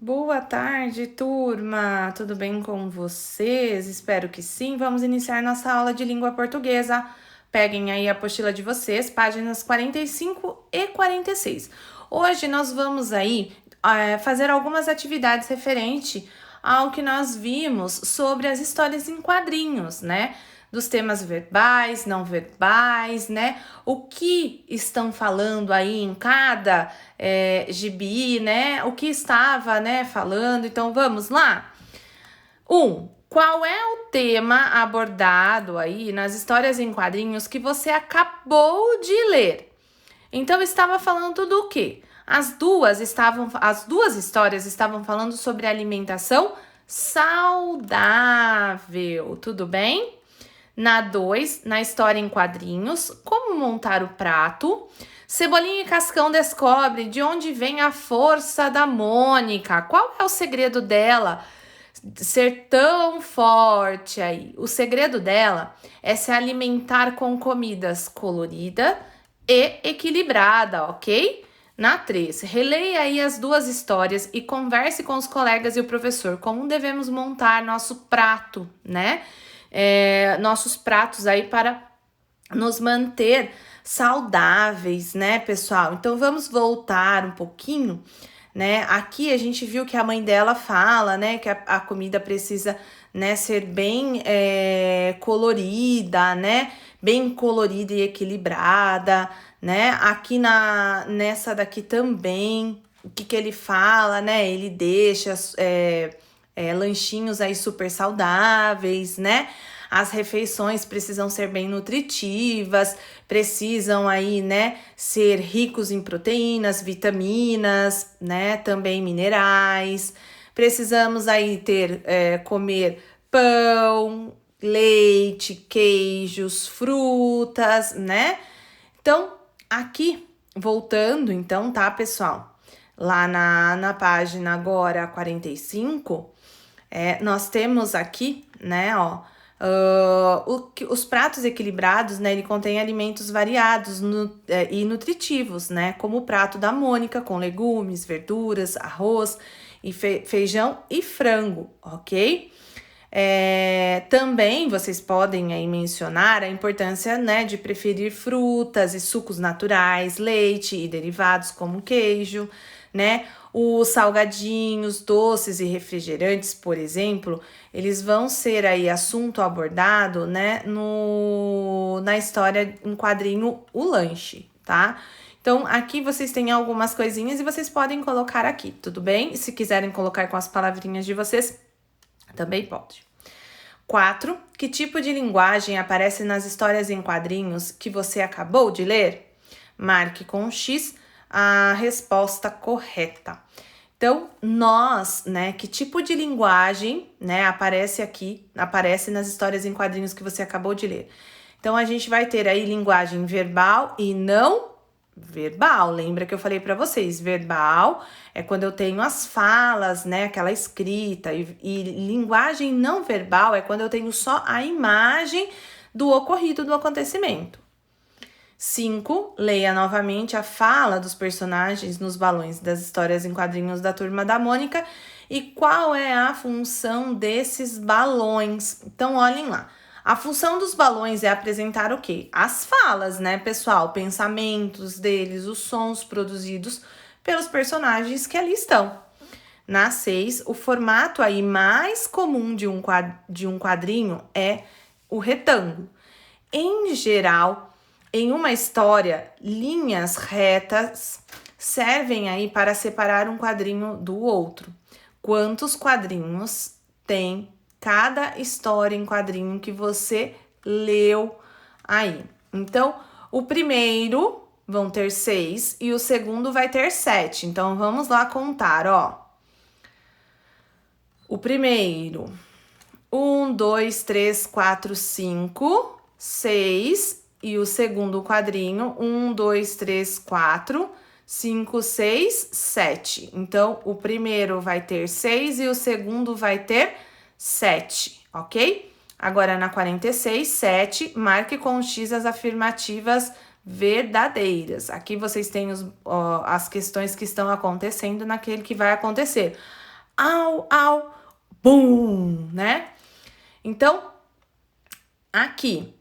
Boa tarde, turma! Tudo bem com vocês? Espero que sim. Vamos iniciar nossa aula de língua portuguesa. Peguem aí a apostila de vocês, páginas 45 e 46. Hoje nós vamos aí fazer algumas atividades referente ao que nós vimos sobre as histórias em quadrinhos, né? Dos temas verbais, não verbais, né? O que estão falando aí em cada gibi, né? O que estava, né, falando. Então, vamos lá? Qual é o tema abordado aí nas histórias em quadrinhos que você acabou de ler? Então, estava falando do quê? As duas histórias estavam falando sobre alimentação saudável, tudo bem? Na 2, na história em quadrinhos, como montar o prato. Cebolinha e Cascão descobre de onde vem a força da Mônica. Qual é o segredo dela ser tão forte aí? O segredo dela é se alimentar com comidas colorida e equilibrada, ok? Na 3, releia aí as duas histórias e converse com os colegas e o professor como devemos montar nosso prato, né? Nossos pratos aí para nos manter saudáveis, né, pessoal? Então vamos voltar um pouquinho, né? Aqui a gente viu que a mãe dela fala, né, que a comida precisa, né, ser bem colorida, né? Bem colorida e equilibrada, né? Aqui nessa daqui também, o que ele fala, né? Ele deixa lanchinhos aí super saudáveis, né? As refeições precisam ser bem nutritivas, precisam aí, né, ser ricos em proteínas, vitaminas, né, também minerais. Precisamos aí comer pão, leite, queijos, frutas, né? Então, aqui, voltando então, tá, pessoal? Lá na página agora 45, nós temos aqui, né, ó, os pratos equilibrados, né, ele contém alimentos variados e nutritivos, né, como o prato da Mônica, com legumes, verduras, arroz, e feijão e frango, ok? Também vocês podem aí mencionar a importância, né, de preferir frutas e sucos naturais, leite e derivados como queijo, né? Os salgadinhos, doces e refrigerantes, por exemplo, eles vão ser aí assunto abordado, né, na história em quadrinho O Lanche, tá? Então, aqui vocês têm algumas coisinhas e vocês podem colocar aqui, tudo bem? Se quiserem colocar com as palavrinhas de vocês, também pode. 4. Que tipo de linguagem aparece nas histórias em quadrinhos que você acabou de ler? Marque com um X a resposta correta. Então, né, que tipo de linguagem, né, aparece nas histórias em quadrinhos que você acabou de ler? Então, a gente vai ter aí linguagem verbal e não verbal. Lembra que eu falei para vocês, verbal é quando eu tenho as falas, né, aquela escrita, e linguagem não verbal é quando eu tenho só a imagem do ocorrido, do acontecimento. 5. Leia novamente a fala dos personagens nos balões das histórias em quadrinhos da Turma da Mônica e qual é a função desses balões. Então, olhem lá. A função dos balões é apresentar o quê? As falas, né, pessoal? Pensamentos deles, os sons produzidos pelos personagens que ali estão. Na 6, o formato aí mais comum de um quadrinho é o retângulo. Em geral, em uma história, linhas retas servem aí para separar um quadrinho do outro. Quantos quadrinhos tem cada história em quadrinho que você leu aí? Então, o primeiro vão ter 6 e o segundo vai ter 7. Então, vamos lá contar, ó. O primeiro, 1, 2, 3, 4, 5, 6. E o segundo quadrinho, 1, 2, 3, 4, 5, 6, 7. Então, o primeiro vai ter 6 e o segundo vai ter 7, ok? Agora, na 46, 7, marque com X as afirmativas verdadeiras. Aqui vocês têm as questões que estão acontecendo naquele que vai acontecer. au, au, bum, né? Então, aqui,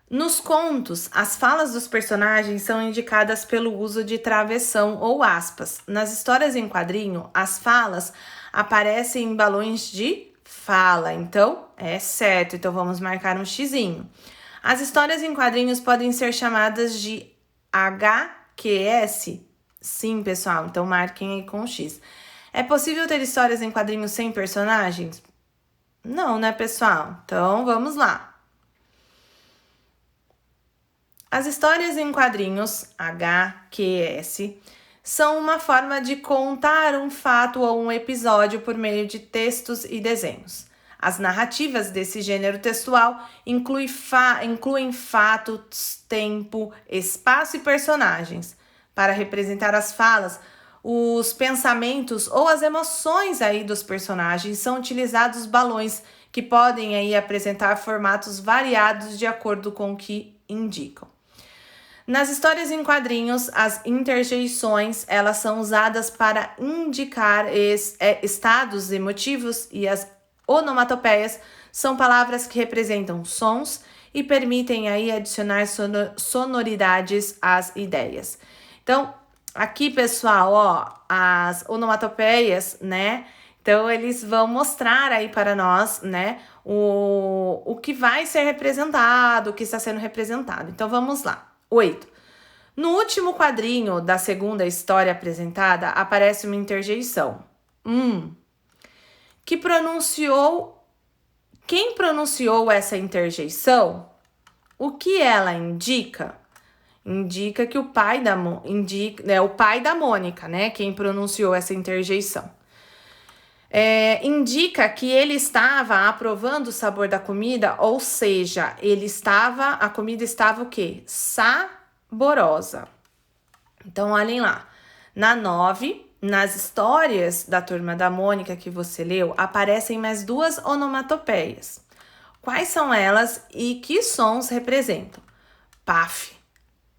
nos contos, as falas dos personagens são indicadas pelo uso de travessão ou aspas. Nas histórias em quadrinho, as falas aparecem em balões de fala. Então, é certo. Então, vamos marcar um xizinho. As histórias em quadrinhos podem ser chamadas de HQS? Sim, pessoal. Então, marquem aí com X. É possível ter histórias em quadrinhos sem personagens? Não, né, pessoal? Então, vamos lá. As histórias em quadrinhos, HQS, são uma forma de contar um fato ou um episódio por meio de textos e desenhos. As narrativas desse gênero textual incluem fatos, tempo, espaço e personagens. Para representar as falas, os pensamentos ou as emoções aí dos personagens são utilizados balões que podem aí apresentar formatos variados de acordo com o que indicam. Nas histórias em quadrinhos, as interjeições, elas são usadas para indicar estados emotivos e as onomatopeias são palavras que representam sons e permitem aí adicionar sonoridades às ideias. Então, aqui, pessoal, ó, as onomatopeias, né? Então, eles vão mostrar aí para nós, né, o que vai ser representado, o que está sendo representado. Então, vamos lá. 8. No último quadrinho da segunda história apresentada, aparece uma interjeição. Quem pronunciou essa interjeição? O que ela indica? Indica que o pai da Mônica, né? Quem pronunciou essa interjeição. Indica que ele estava aprovando o sabor da comida, ou seja, a comida estava o quê? Saborosa. Então, olhem lá. Na 9, nas histórias da Turma da Mônica que você leu, aparecem mais 2 onomatopeias. Quais são elas e que sons representam? Paf.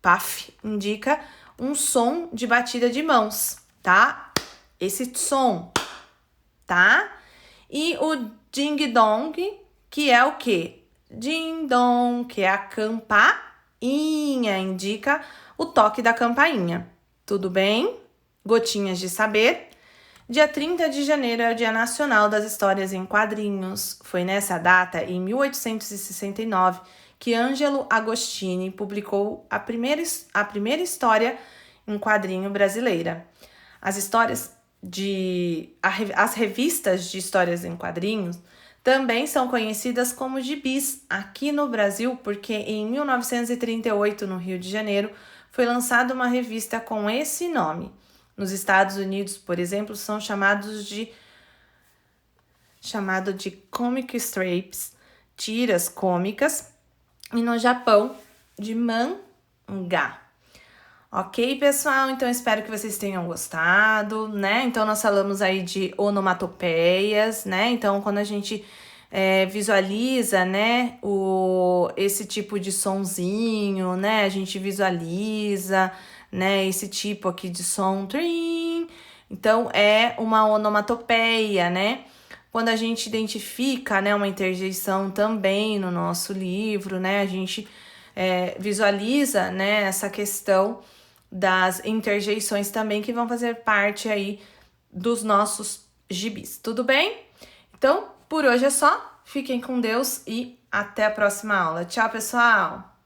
Paf indica um som de batida de mãos, tá? Esse som, tá? E o ding-dong, que é o quê? Ding-dong, que é a campainha, indica o toque da campainha. Tudo bem? Gotinhas de saber. Dia 30 de janeiro é o Dia Nacional das Histórias em Quadrinhos. Foi nessa data, em 1869, que Ângelo Agostini publicou a primeira história em quadrinho brasileira. As revistas de histórias em quadrinhos também são conhecidas como gibis aqui no Brasil, porque em 1938, no Rio de Janeiro, foi lançada uma revista com esse nome. Nos Estados Unidos, por exemplo, são chamado de comic strips, tiras cômicas, e no Japão, de mangá. Ok, pessoal? Então, espero que vocês tenham gostado, né? Então, nós falamos aí de onomatopeias, né? Então, quando a gente visualiza, né, esse tipo de sonzinho, né? A gente visualiza, né, esse tipo aqui de som. Trim. Então, é uma onomatopeia, né? Quando a gente identifica, né, uma interjeição também no nosso livro, né? A gente visualiza, né, essa questão das interjeições também que vão fazer parte aí dos nossos gibis. Tudo bem? Então, por hoje é só. Fiquem com Deus e até a próxima aula. Tchau, pessoal!